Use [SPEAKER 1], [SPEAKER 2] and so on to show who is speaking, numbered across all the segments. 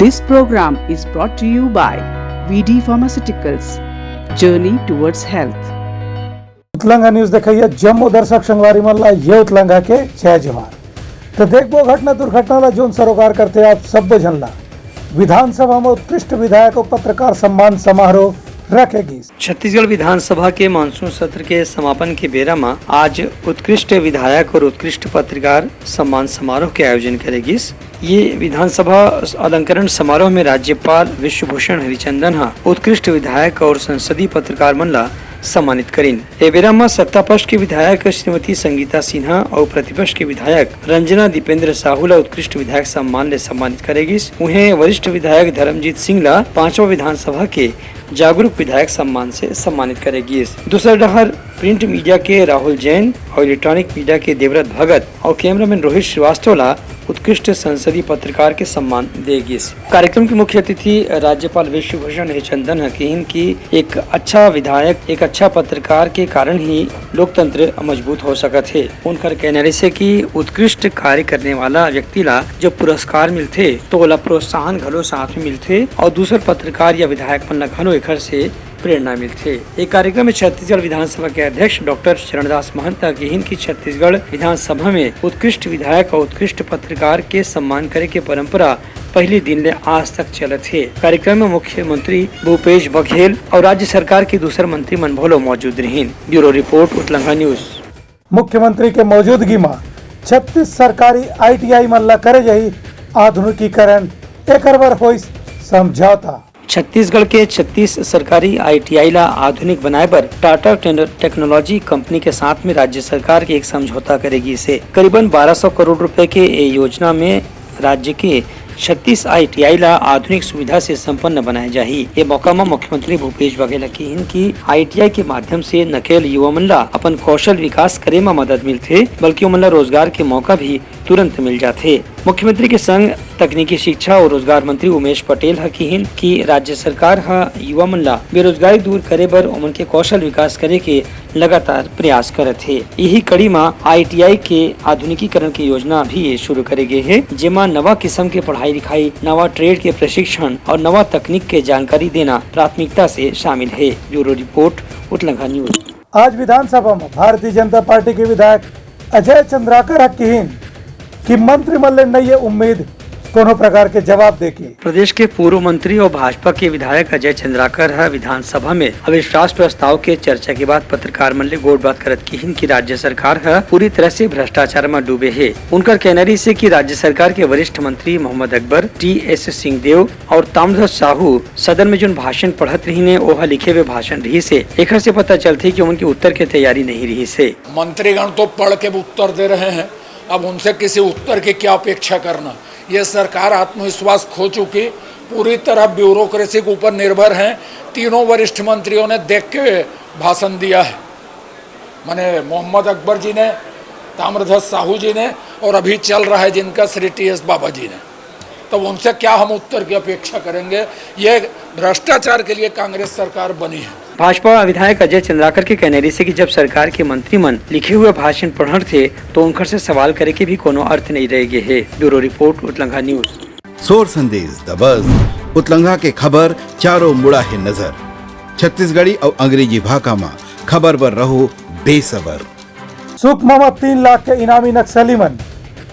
[SPEAKER 1] This program is brought to you by VD Pharmaceuticals. Journey towards health.
[SPEAKER 2] उतलंगा news देखिए जम्मू दर्शक संगवारी मल्ला ये उतलंगा के जय जवान। तो देखो घटना दुर्घटना जोन सरोकार करते आप सब जनला विधानसभा में उत्कृष्ट विधायक और पत्रकार सम्मान समारोह रखेगी।
[SPEAKER 3] छत्तीसगढ़ विधानसभा के मानसून सत्र के समापन के बेरा में आज उत्कृष्ट विधायक और उत्कृष्ट पत्रकार सम्मान समारोह के आयोजन करेगी। ये विधानसभा अलंकरण समारोह में राज्यपाल विश्वभूषण हरिचंदन उत्कृष्ट विधायक और संसदीय पत्रकार मनला सम्मानित करीन। ए बेरा में सत्ता पक्ष के विधायक श्रीमती संगीता सिन्हा और प्रतिपक्ष के विधायक रंजना दीपेंद्र साहू ला उत्कृष्ट विधायक सम्मान ले सम्मानित करेगी। उन्हें वरिष्ठ विधायक धर्मजीत सिंह ला 5वां विधानसभा के जागरूक विधायक सम्मान से सम्मानित करेगी। दूसरा डहर प्रिंट मीडिया के राहुल जैन और इलेक्ट्रॉनिक मीडिया के देवव्रत भगत और कैमरामैन रोहित श्रीवास्तव ला उत्कृष्ट संसदीय पत्रकार के सम्मान देगी। कार्यक्रम के मुख्य अतिथि राज्यपाल विश्वभूषण हरिचंदन हकीन की एक अच्छा विधायक एक अच्छा पत्रकार के कारण ही लोकतंत्र मजबूत हो सकत है। उनकर कहने से कि उत्कृष्ट कार्य करने वाला व्यक्ति ला जब पुरस्कार मिलते तो ओला प्रोत्साहन घलो साथ में मिलते और दूसरे पत्रकार या विधायक मन ला घलो एकर से प्रेरणा मिलते। एक कार्यक्रम में छत्तीसगढ़ विधानसभा के अध्यक्ष डॉक्टर चरणदास महंत कहिन की छत्तीसगढ़ विधानसभा में उत्कृष्ट विधायक और उत्कृष्ट पत्रकार के सम्मान करे के परंपरा पहले दिन ले आज तक चलत है। कार्यक्रम में मुख्यमंत्री भूपेश बघेल और राज्य सरकार के दूसरे मंत्री मन भोलो मौजूद रहीन। ब्यूरो रिपोर्ट उतलंगा न्यूज।
[SPEAKER 2] मुख्यमंत्री के मौजूदगी में 36 सरकारी ITI मल्ला करे जही आधुनिकीकरण एकर बर होइस समझौता।
[SPEAKER 3] छत्तीसगढ़ के 36 सरकारी ITI ला आधुनिक बनाए पर टाटा टेक्नोलॉजी कंपनी के साथ में राज्य सरकार की एक समझौता करेगी। इसे करीबन 1200 करोड़ रुपए के योजना में राज्य के 36 ITI ला आधुनिक सुविधा से संपन्न बनाए जाही। ये मौका में मुख्यमंत्री भूपेश बघेल की ITI के माध्यम से न केवल युवा मन ला अपन कौशल विकास करे में मदद मिलते बल्कि उमन ला रोजगार के मौका भी तुरंत मिल जाते। मुख्यमंत्री के संग तकनीकी शिक्षा और रोजगार मंत्री उमेश पटेल हकीन की राज्य सरकार युवा मन ला बेरोजगारी दूर करे बर उमन के कौशल विकास करे के लगातार प्रयास करत है। यही कड़ी में ITI के आधुनिकीकरण की योजना भी शुरू करे गए है, जेमा नवा किस्म के पढ़ाई लिखाई, नवा ट्रेड के प्रशिक्षण और नवा तकनीक के जानकारी देना प्राथमिकता से शामिल है। ब्यूरो रिपोर्ट उतलंगा न्यूज।
[SPEAKER 2] आज विधानसभा में भारतीय जनता पार्टी के विधायक अजय चंद्राकर हकीन की मंत्रिमंडल ने ये उम्मीद कोनो प्रकार के जवाब देके।
[SPEAKER 3] प्रदेश के पूर्व मंत्री और भाजपा के विधायक अजय चंद्राकर विधानसभा में अविश्वास प्रस्ताव के चर्चा के बाद पत्रकार मन ले गोड़ बात करत की कि राज्य सरकार पूरी तरह से भ्रष्टाचार में डूबे है। उनकर कहना से कि राज्य सरकार के वरिष्ठ मंत्री मोहम्मद अकबर, TS सिंहदेव और ताम्रध्वज साहू सदन में जो भाषण पढ़त रही ने ओहा लिखे हुए भाषण रही से एक से पता चलती कि उनकी उत्तर की तैयारी नहीं रही से।
[SPEAKER 4] मंत्रीगण तो पढ़ के उत्तर दे रहे हैं, अब उनसे किसी उत्तर की क्या अपेक्षा करना। ये सरकार आत्मविश्वास खो चुकी, पूरी तरह ब्यूरोक्रेसी के ऊपर निर्भर है। तीनों वरिष्ठ मंत्रियों ने देख के भाषण दिया है, माने मोहम्मद अकबर जी ने, ताम्रध्वज साहू जी ने और अभी चल रहा है जिनका श्री TS बाबा जी ने। तो उनसे क्या हम उत्तर की अपेक्षा करेंगे। ये भ्रष्टाचार के लिए कांग्रेस सरकार बनी है।
[SPEAKER 3] भाजपा विधायक अजय चंद्राकर के कहने से कि जब सरकार के मंत्री मन लिखे हुए भाषण पढ़ थे तो उनकर से सवाल करे के भी कोनो अर्थ नहीं रह गए है। ब्यूरो रिपोर्ट उतलंगा न्यूज।
[SPEAKER 5] सोर संदेश द बज़ उतलंगा के खबर चारों मुड़ा है नजर। छत्तीसगढ़ी और अंग्रेजी भाषा में खबर पर रहो बेसबर।
[SPEAKER 2] सुकमा में 3 लाख के इनामी नक्सली मन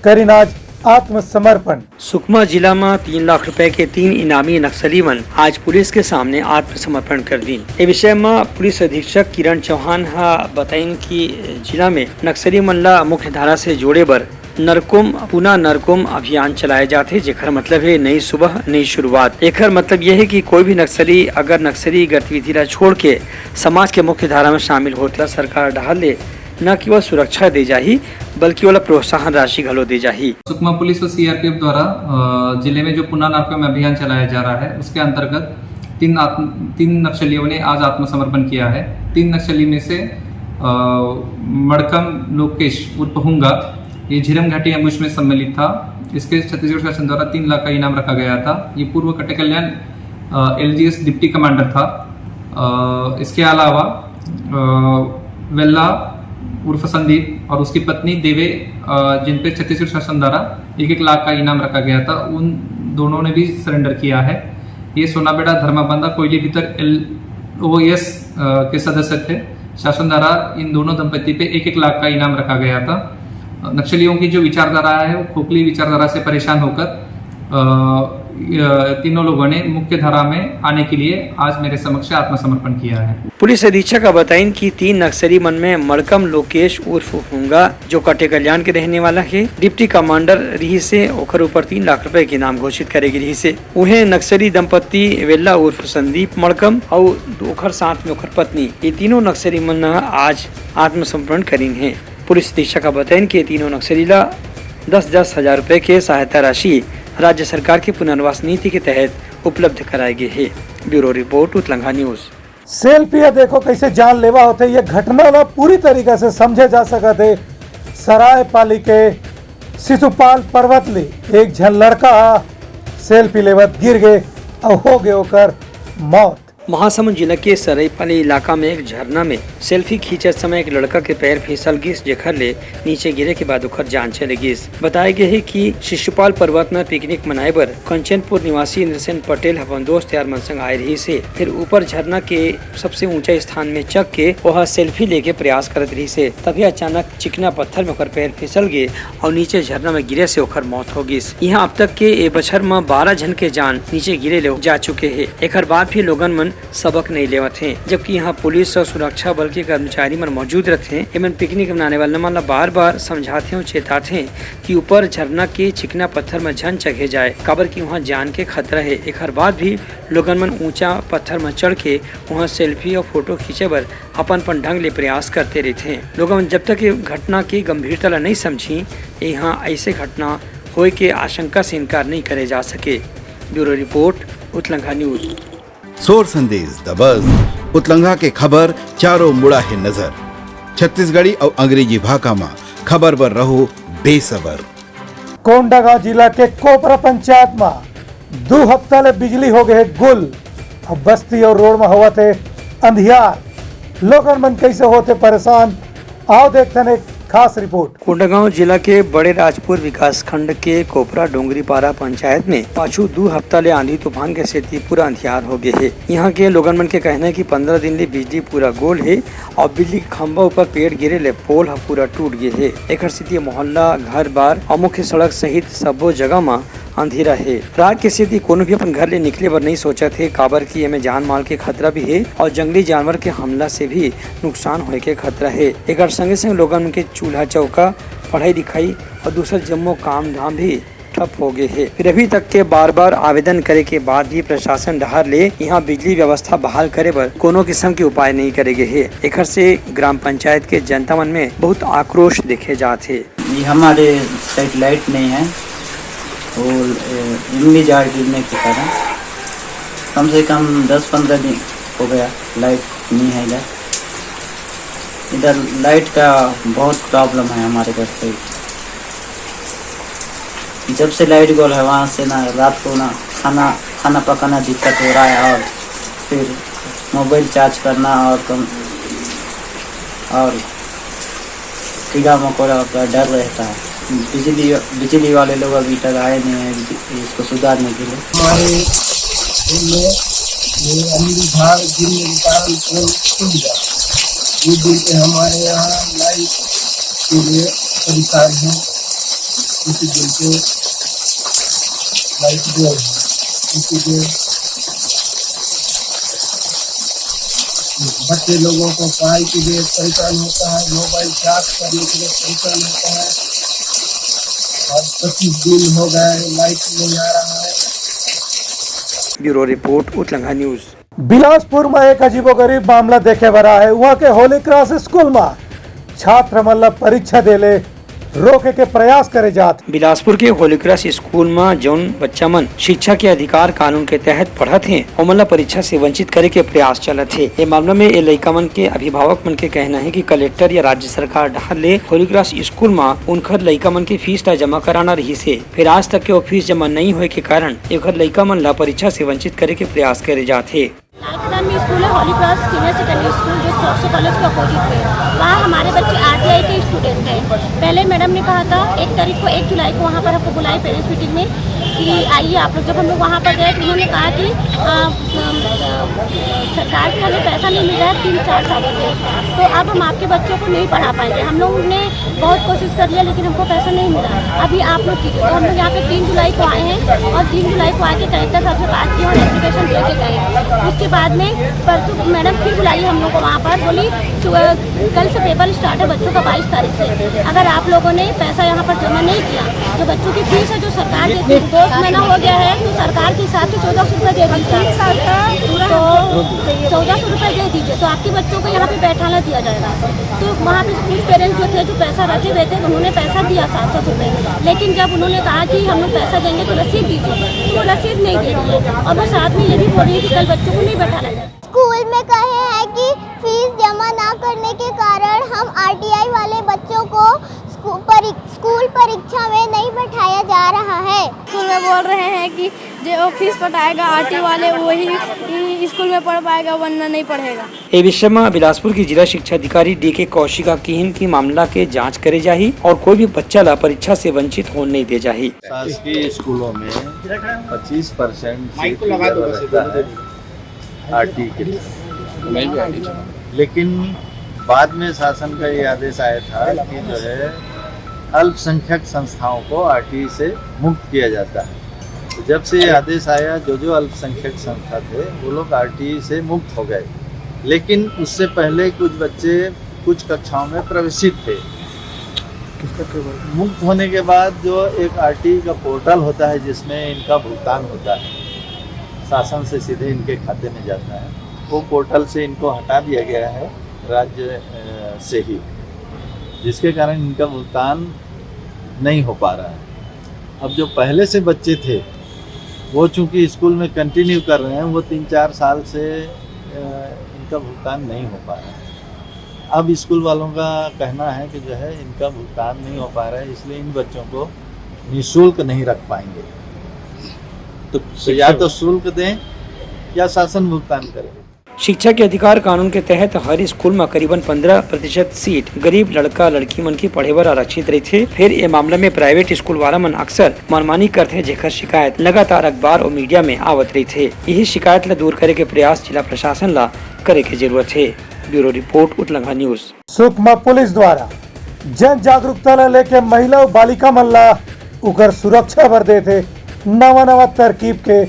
[SPEAKER 2] करीन आज आत्मसमर्पण।
[SPEAKER 3] सुकमा जिला में 3 लाख रुपए के 3 इनामी नक्सली मन आज पुलिस के सामने आत्मसमर्पण कर दी। ये विषय में पुलिस अधीक्षक किरण चौहान बताइन कि जिला में नक्सली मन ला मुख्य धारा से जोड़े बर पुनः नरकुम अभियान चलाए जाते, जेकर मतलब है नई सुबह नई शुरुआत। एकर मतलब यह है कि कोई भी नक्सली अगर नक्सली गतिविधि ला छोड़ के समाज के मुख्य धारा में शामिल होता सरकार डाल ले न केवल सुरक्षा दे जाही बल्कि वाला प्रोत्साहन राशि घलो दे जाही।
[SPEAKER 6] सुकमा पुलिस और CRPF द्वारा जिले में जो पुनः नारकों अभियान चलाया जा रहा है उसके अंतर्गत 3 नक्सलियों ने आज आत्मसमर्पण किया है। 3 नक्सली में से मड़कम लोकेश उर्फ हुंगा ये झीरम घाटी एम्बुश में सम्मिलित था। इसके छत्तीसगढ़ शासन द्वारा 3 लाख का इनाम रखा गया था। ये पूर्व कटे कल्याण LGS डिप्टी कमांडर था। इसके अलावा वेल्ला उर्फ संदीप और उसकी पत्नी देवे जिन पे छत्तीसगढ़ शासन द्वारा 1-1 लाख का इनाम रखा गया था, उन दोनों ने भी सरेंडर किया है। ये सोनाबेड़ा धर्माबंदा कोयली भीतर LOS के सदस्य थे। शासन द्वारा इन दोनों दंपति पे 1-1 लाख का इनाम रखा गया था। नक्सलियों की जो विचारधारा है वो खोखली विचारधारा से परेशान होकर तीनों लोगों ने मुख्य धारा में आने के लिए आज मेरे समक्ष आत्मसमर्पण किया है।
[SPEAKER 3] पुलिस अधीक्षक का बताइन कि 3 नक्सली मन में मड़कम लोकेश उर्फ हुंगा जो कटे कल्याण के रहने वाला है, डिप्टी कमांडर रही से ओखर ऊपर 3 लाख रुपए के इनाम घोषित करेगी रही से। उन्हें नक्सली दंपति वेल्ला उर्फ संदीप मड़कम और ओखर साथ में ओखर पत्नी, ये तीनों नक्सली मन आज आत्मसमर्पण करीन है। पुलिस अधीक्षक का बताइन कि तीनों नक्सलीला 10-10 हजार रुपए के सहायता राशि राज्य सरकार की पुनर्वास नीति के तहत उपलब्ध कराई गई है। ब्यूरो रिपोर्ट उतलंगा न्यूज।
[SPEAKER 2] सेल्फी देखो कैसे जानलेवा होते, ये घटना ना पूरी तरीके से समझे जा सकते। सरायपाली के सिसुपाल पर्वतली एक झन लड़का सेल्फी लेवत गिर गए और हो गए होकर मौत।
[SPEAKER 3] महासमुंद जिला के सरायपाली इलाका में एक झरना में सेल्फी खींचते समय एक लड़का के पैर फिसल गिस, जेखर ले नीचे गिरे के बाद ओखर जान चले गिस। बताया गया है कि शिशुपाल पर्वत में पिकनिक मनाए बर कंचनपुर निवासी इंद्रसेन पटेल अपन दोस्त यार मन संग आए रही से। फिर ऊपर झरना के सबसे ऊंचा स्थान में चक के वह सेल्फी लेके प्रयास करत रही से। तभी अचानक चिकना पत्थर में ओखर पैर फिसल गए और नीचे झरना में गिरे से ओखर मौत हो गिस। यहाँ अब तक के ए बछर में 12 जन के जान नीचे गिरे ले जा चुके है। एक बाद भी लोगन मन सबक नहीं लेवत हैं, जबकि यहाँ पुलिस और सुरक्षा बल के कर्मचारी मन मौजूद रहते हैं। एमन पिकनिक मनाने वाले मन बार बार समझाते और चेताते हैं कि ऊपर झरना के चिकना पत्थर में झन चढ़े जाए, काबर की वहाँ जान के खतरा है। एक बाद भी लोगन मन ऊंचा पत्थर में चढ़ के वहाँ सेल्फी और फोटो खींचे बर अपन ढंग ले प्रयास करते रहते हैं। लोगन जब तक ये घटना की गंभीरता ला नहीं समझी, यहाँ ऐसे घटना होए के आशंका से इनकार नहीं करे जा सके। ब्यूरो रिपोर्ट उतलंगा न्यूज।
[SPEAKER 5] सोर संदेश द बज़ उतलंगा के खबर चारों मुड़ा है नजर। छत्तीसगढ़ी और अंग्रेजी भाषा में खबर पर रहो बेसबर।
[SPEAKER 2] कोंडागांव जिला के कोपरा पंचायत में 2 हफ्ता ले बिजली हो गए गुल। अब बस्ती और रोड में हुआ थे अंधियार। लोगन मन कैसे होते परेशान, आओ देखते हैं खास रिपोर्ट।
[SPEAKER 3] कोंडागांव जिला के बड़े राजपुर विकास खंड के कोपरा डोंगरी पारा पंचायत में पाछू 2 हफ्ता ले आंधी तूफान के सेती पूरा अंधियार हो गए है। यहाँ के लोगन मन के कहना है कि 15 दिन ले बिजली पूरा गोल है और बिजली के खंभा ऊपर पेड़ गिरे ले पोल पूरा टूट गए है। एक स्थिति मोहल्ला, घर बार और मुख्य सड़क सहित सबो जगह में अंधेरा है। रात के स्थिति कोनो भी अपन घर ले निकले बर नहीं सोचा थे, काबर की एमे जान माल के खतरा भी है और जंगली जानवर के हमला से भी नुकसान होए के खतरा है। एक संगे संग लोगन के चूल्हा चौका, पढ़ाई लिखाई और दूसरा जम्मो काम धाम भी ठप हो गए है। फिर अभी तक के बार बार आवेदन करे के बाद भी प्रशासन डहर ले यहाँ बिजली व्यवस्था बहाल करे बर कोनो किस्म के उपाय नहीं करे गए है। एक से ग्राम पंचायत के जनता मन में बहुत आक्रोश देखे जाते।
[SPEAKER 7] हमारे साइड लाइट नहीं है और इमली झाड़ गिरने के कारण कम से कम 10-15 दिन हो गया लाइट नहीं है इधर। इधर लाइट का बहुत प्रॉब्लम है हमारे घर से। जब से लाइट गोल है वहाँ से ना रात को ना खाना पकाना दिक्कत हो रहा है और फिर मोबाइल चार्ज करना और कीड़ा मकोड़ा का डर रहता है। बिजली वाले लोग अभी तक आए नहीं हैं इसको सुधारने के लिए।
[SPEAKER 8] हमारे अमीरी झाड़ गिरने के कारण पोल टूट गया। ये दिन पे हमारे यहाँ लाइट के लिए परेशान है, इसी दिन पे लाइट गया है। इसीलिए बच्चे लोगों को पढ़ाई के लिए परेशान होता है, मोबाइल चार्ज करने के लिए परेशान होता है। और 25 दिन हो गए लाइट नहीं आ रहा है।
[SPEAKER 3] ब्यूरो रिपोर्ट उतलंगा न्यूज।
[SPEAKER 2] बिलासपुर में एक अजीबोगरीब मामला देखे बरा है। वहाँ के होली क्रॉस स्कूल में छात्र मतलब परीक्षा देले रोके के प्रयास करे जात।
[SPEAKER 3] बिलासपुर के होली क्रॉस स्कूल में जौन बच्चा मन शिक्षा के अधिकार कानून के तहत पढ़त हैं और मतलब परीक्षा से वंचित करे के प्रयास चलत है। ये मामला में ये लड़का मन के अभिभावक मन के कहना है कि कलेक्टर या राज्य सरकार डहर ले होली क्रॉस स्कूल में उनकर लड़का मन के फीस ला जमा कराना रही से। फिर आज तक के वो फीस जमा नहीं होए के कारण एक लड़का मन ला परीक्षा से वंचित करे के प्रयास करे जाते।
[SPEAKER 9] स्कूल है Holi cross senior secondary school जो 400 कॉलेज के अपोजिट है। वहाँ हमारे बच्चे आते ITI के स्टूडेंट हैं। पहले मैडम ने कहा था 1 जुलाई को वहाँ पर हमको बुलाए पेरेंट्स मीटिंग में कि आइए आप लोग। जब हम लोग वहाँ पर गए तो उन्होंने कहा कि सरकार से हमें पैसा नहीं मिल रहा है 3-4 सालों से, तो अब हम आपके बच्चों को नहीं पढ़ा पाएंगे। हम लोगों ने बहुत कोशिश कर लिया लेकिन हमको पैसा नहीं मिला, अभी आप लोग कीजिए। तो हम लोग यहाँ पे 3 जुलाई को आए हैं और 3 जुलाई को आके कलेक्टर साहब से बात की और एप्लीकेशन दे के गए। उसके बाद में परसों मैडम फिर बुलाई हम लोग को वहाँ पर, बोली कल से पेपर स्टार्ट है बच्चों का 22 तारीख से। अगर आप लोगों ने पैसा यहाँ पर जमा नहीं किया, जो बच्चों की फीस है जो सरकार देती है 2 महीना हो गया है, तो सरकार के हिसाब से 1400 रुपये दे दीजिए, तो 1400 रुपये दे दीजिए, तो आपके बच्चों को यहाँ पे बैठाना दिया जाएगा। तो वहाँ पे कुछ पेरेंट्स जो थे जो पैसा रखे हुए थे उन्होंने पैसा दिया 700 रुपये, लेकिन जब उन्होंने कहा कि हम लोग पैसा देंगे तो रसीद दीजिए, तो वो रसीद नहीं दे रही है। और वो साथ में ये भी बोल रही है कि कल बच्चों को नहीं बैठाना जाए।
[SPEAKER 10] स्कूल में कहे हैं कि फीस जमा ना करने के कारण हम RTI वाले बच्चों को स्कूल परीक्षा में नहीं बैठाया जा रहा है।
[SPEAKER 9] स्कूल में बोल रहे हैं कि जो फीस पटाएगा RTI वाले वही स्कूल में पढ़ पाएगा, वरना नहीं पढ़ेगा।
[SPEAKER 3] ए विषय में बिलासपुर की जिला शिक्षा अधिकारी DK कौशिका किहिन की मामला के जांच करे जाही और कोई भी बच्चा ला परीक्षा से वंचित होने नहीं दे जाही।
[SPEAKER 11] शासकीय स्कूलों में 25% RT के लिए, लेकिन बाद में शासन का ये आदेश आया था कि जो है अल्पसंख्यक संस्थाओं को RT से मुक्त किया जाता है। तो जब से ये आदेश आया जो अल्पसंख्यक संस्था थे वो लोग RT से मुक्त हो गए, लेकिन उससे पहले कुछ बच्चे कुछ कक्षाओं में प्रवेशित थे। मुक्त होने के बाद जो एक RT का पोर्टल होता है जिसमें इनका भुगतान होता है, शासन से सीधे इनके खाते में जाता है, वो पोर्टल से इनको हटा दिया गया है राज्य से ही, जिसके कारण इनका भुगतान नहीं हो पा रहा है। अब जो पहले से बच्चे थे वो चूँकि स्कूल में कंटिन्यू कर रहे हैं, वो 3-4 साल से इनका भुगतान नहीं हो पा रहा है। अब स्कूल वालों का कहना है कि जो है इनका भुगतान नहीं हो पा रहा है, इसलिए इन बच्चों को निःशुल्क नहीं रख पाएंगे। तो या तो शुल्क दें या शासन भुगतान करे।
[SPEAKER 3] शिक्षा के अधिकार कानून के तहत हर स्कूल में करीबन 15% सीट गरीब लड़का लड़की मन की पढ़े बर आरक्षित रही थे। फिर ये मामला में प्राइवेट स्कूल वाला मन अक्सर मनमानी करते, जेकर शिकायत लगातार अखबार और मीडिया में आवत रही थे। यही शिकायत ला दूर करे के प्रयास जिला प्रशासन ला करे के जरूरत है। ब्यूरो रिपोर्ट उतलंगा न्यूज।
[SPEAKER 2] सुकमा पुलिस द्वारा जन जागरूकता ला लेके महिला और बालिका मन ला उकर सुरक्षा बर देते नवा तरकीब के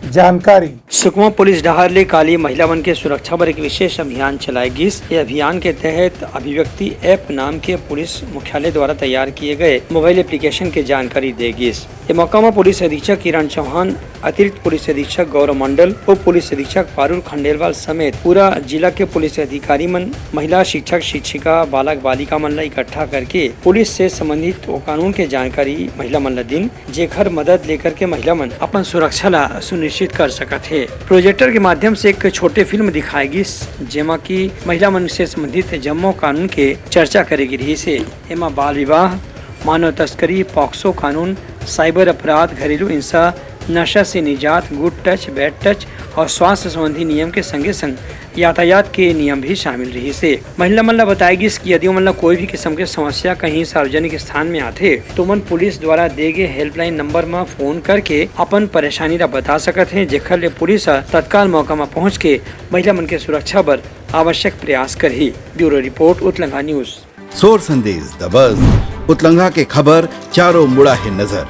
[SPEAKER 2] जानकारी।
[SPEAKER 3] सुकमा पुलिस डहार ले काली महिला मन के सुरक्षा पर एक विशेष अभियान चलाएगी। ये अभियान के तहत अभिव्यक्ति ऐप नाम के पुलिस मुख्यालय द्वारा तैयार किए गए मोबाइल एप्लीकेशन के जानकारी देगी। ये मौका में पुलिस अधीक्षक किरण चौहान, अतिरिक्त पुलिस अधीक्षक गौरव मंडल, उप पुलिस अधीक्षक पारुल खंडेलवाल समेत पूरा जिला के पुलिस अधिकारी मन महिला शिक्षक शिक्षिका बालक बालिका मन ला इकट्ठा करके पुलिस से संबंधित कानून के जानकारी महिला मन ला दिन, जेकर मदद लेकर के महिला मन अपन सुरक्षा ला सुनिश्चित कर सकत है। प्रोजेक्टर के माध्यम से एक छोटे फिल्म दिखाएगी जेमा की महिला मन से संबंधित जम्मो कानून के चर्चा करेगी रही से। एमा बाल विवाह, मानव तस्करी, पॉक्सो कानून, साइबर अपराध, घरेलू हिंसा, नशा से निजात, गुड टच, बैड टच और स्वास्थ्य संबंधी नियम के संगे संग यातायात के नियम भी शामिल रही से। महिला मन ला बताएगी कि यदि मन ला कोई भी किस्म के समस्या कहीं सार्वजनिक स्थान में आते तो मन पुलिस द्वारा दिए गए हेल्पलाइन नंबर में फोन करके अपन परेशानी ला बता सकत है, जेकर ले पुलिस तत्काल मौका में पहुँच के महिला मन के सुरक्षा बर आवश्यक प्रयास करही। ब्यूरो रिपोर्ट उतलंगा न्यूज।
[SPEAKER 5] सोर संदेश द बज़ उतलंगा के खबर चारों मुड़ा है नजर।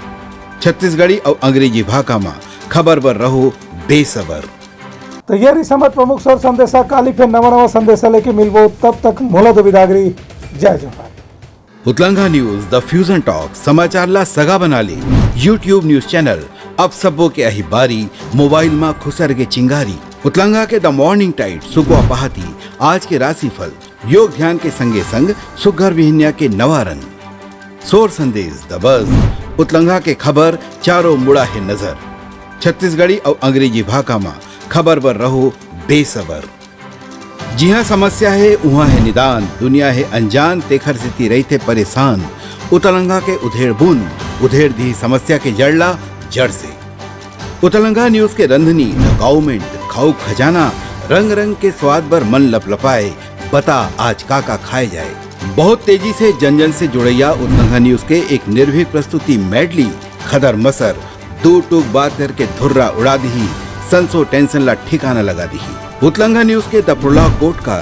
[SPEAKER 5] छत्तीसगढ़ी और अंग्रेजी भाषा में खबर बर रहो बेसबर।
[SPEAKER 2] तो ये समझ प्रमुख सोर संदेशा काली फिर नवा संदेशा लेके मिलबो, तब तक मोला दो बिदागरी। जय जोहार।
[SPEAKER 5] उतलंगा न्यूज द फ्यूजन टॉक समाचार ला सगा बना ली। यूट्यूब न्यूज चैनल अब सबो के अही बारी मोबाइल में खुसर के चिंगारी। उतलंगा के द मॉर्निंग टाइड सुगवा पहाती, आज के राशिफल, योग ध्यान के संगे संग सुघर विहिन्या के नवारन। सोर संदेश द बज़ उतलंगा के खबर चारों मुड़ा है नजर। छत्तीसगढ़ी और अंग्रेजी भाषा में खबर बर रहो बेसबर। जी हाँ, समस्या है वहाँ है निदान, दुनिया है अनजान तेखर से रही थे परेशान। उतलंगा के उधेड़ बूंद उधेड़ दी समस्या के जड़ला जड़ से। उतलंगा न्यूज के रंधनी द गवर्नमेंट खाऊ खजाना, रंग रंग के स्वाद बर मन लपलपाए, बता आज का खाए जाए। बहुत तेजी से जन जन से जुड़ैया उतलंघा न्यूज के एक निर्भीक प्रस्तुति मेडली खदर मसर दो टूक बात करके धुर्रा उड़ा दी संसो टेंशन ला ठिकाना लगा दी। उतलंघा न्यूज के दपुरला कोट का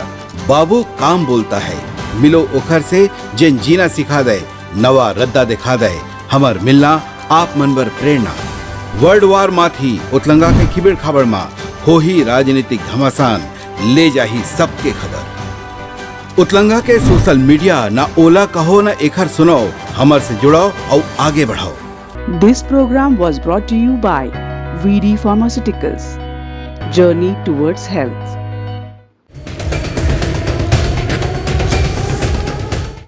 [SPEAKER 5] बाबू काम बोलता है मिलो उखर से जिन जीना सिखा दे नवा रद्दा दिखा दे हमर मिलना आप मनबर प्रेरणा। वर्ल्ड वार माथी उतलंगा के खिबड़ खबर मा हो ही राजनीतिक घमासान ले जाही सबके खबर। उतलंगा के सोशल मीडिया ना ओला कहो ना एखर सुनो हमर से जुड़ाओ और आगे बढ़ाओ।
[SPEAKER 1] This program was brought to you by VD Pharmaceuticals. Journey towards health.